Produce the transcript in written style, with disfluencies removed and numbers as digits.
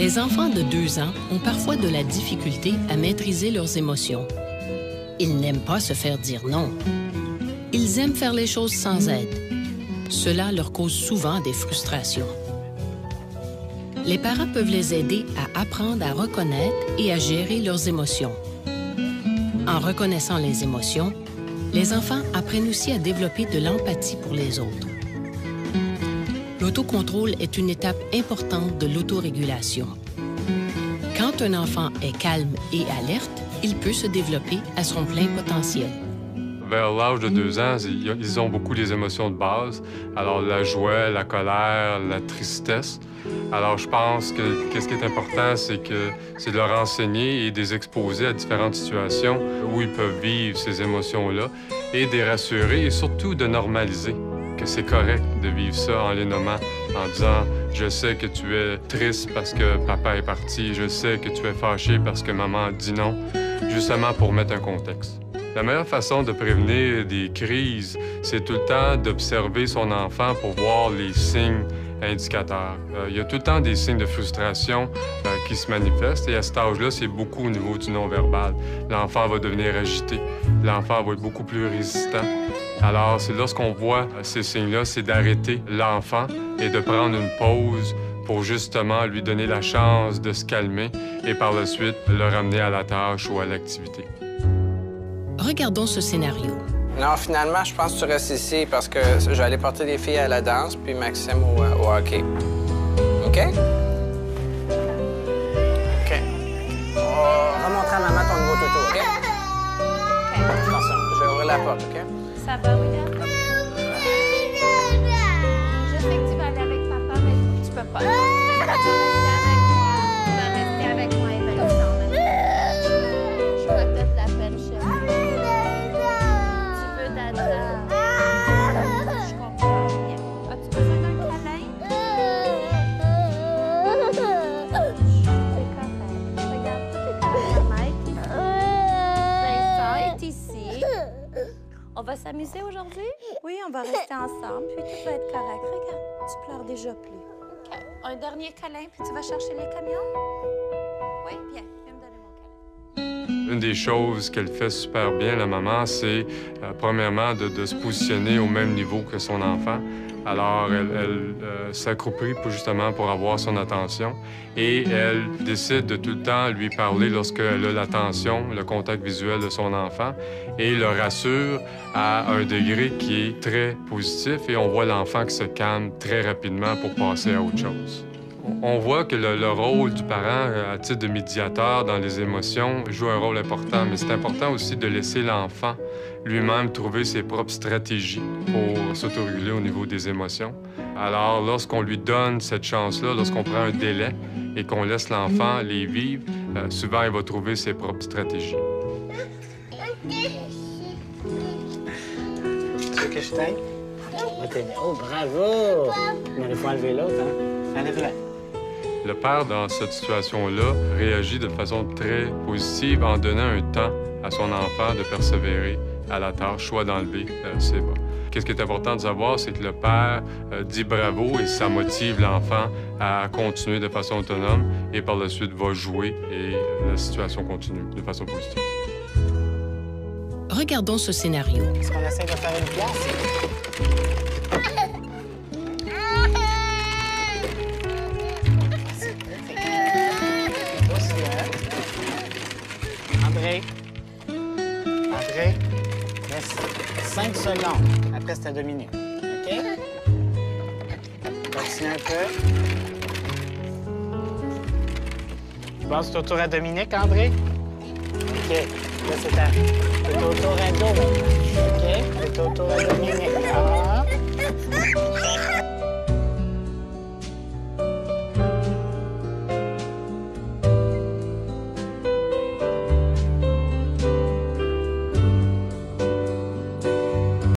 Les enfants de 2 ans ont parfois de la difficulté à maîtriser leurs émotions. Ils n'aiment pas se faire dire non. Ils aiment faire les choses sans aide. Cela leur cause souvent des frustrations. Les parents peuvent les aider à apprendre à reconnaître et à gérer leurs émotions. En reconnaissant les émotions, les enfants apprennent aussi à développer de l'empathie pour les autres. L'autocontrôle est une étape importante de l'autorégulation. Quand un enfant est calme et alerte, il peut se développer à son plein potentiel. Vers l'âge de 2 ans, ils ont beaucoup les émotions de base. Alors, la joie, la colère, la tristesse. Alors, je pense que ce qui est important, c'est de leur enseigner et de les exposer à différentes situations où ils peuvent vivre ces émotions-là et de les rassurer et surtout de normaliser que c'est correct de vivre ça en les nommant, en disant « Je sais que tu es triste parce que papa est parti, je sais que tu es fâché parce que maman a dit non », justement pour mettre un contexte. La meilleure façon de prévenir des crises, c'est tout le temps d'observer son enfant pour voir les signes indicateurs. Il y a tout le temps des signes de frustration qui se manifestent et à cet âge-là, c'est beaucoup au niveau du non-verbal. L'enfant va devenir agité, l'enfant va être beaucoup plus résistant. Alors, c'est lorsqu'on voit ces signes-là, c'est d'arrêter l'enfant et de prendre une pause pour justement lui donner la chance de se calmer et par la suite le ramener à la tâche ou à l'activité. Regardons ce scénario. Non, finalement, je pense que tu restes ici parce que je vais aller porter les filles à la danse puis Maxime au hockey. OK? OK. On va montrer à maman ton nouveau toutou, OK? OK. Attention, je vais ouvrir la porte, OK? Ça va, William? Je sais que tu vas aller avec papa, mais tu peux pas. Tu vas rester avec moi et Vincent. Je vois peut-être la peine chez moi. Tu veux dada? Je comprends bien. As-tu besoin d'un câlin? C'est correct. Regarde, tout est correct. Mike. Vincent est ici. On va s'amuser aujourd'hui? Oui, on va rester ensemble, puis tout va être correct. Regarde, tu pleures déjà plus. OK. Un dernier câlin, puis tu vas chercher les camions? Oui, bien. Viens me donner mon câlin. Une des choses qu'elle fait super bien, la maman, c'est premièrement de se positionner au même niveau que son enfant. Alors, elle s'accroupit justement pour avoir son attention et elle décide de tout le temps lui parler lorsqu'elle a l'attention, le contact visuel de son enfant et le rassure à un degré qui est très positif et on voit l'enfant qui se calme très rapidement pour passer à autre chose. On voit que le rôle du parent à titre de médiateur dans les émotions joue un rôle important, mais c'est important aussi de laisser l'enfant lui-même trouver ses propres stratégies pour s'autoréguler au niveau des émotions. Alors, lorsqu'on lui donne cette chance-là, lorsqu'on prend un délai et qu'on laisse l'enfant les vivre, souvent, il va trouver ses propres stratégies. Tu veux que je t'aide? Oh, bravo! Mais il faut enlever l'autre, hein? Enlève-la. Le père, dans cette situation-là, réagit de façon très positive en donnant un temps à son enfant de persévérer à la tâche, soit d'enlever ses bras. Qu'est-ce qui est important de savoir, c'est que le père dit bravo et ça motive l'enfant à continuer de façon autonome et par la suite va jouer et la situation continue de façon positive. Regardons ce scénario. Est-ce qu'on essaie de faire une pièce? André. André. Laisse 5 secondes. Après, c'est à Dominique. OK? Continue un peu. Tu passes ton tour à Dominique, André? OK. Là, c'est au tour à Do. OK? C'est au tour à Dominique. Ah.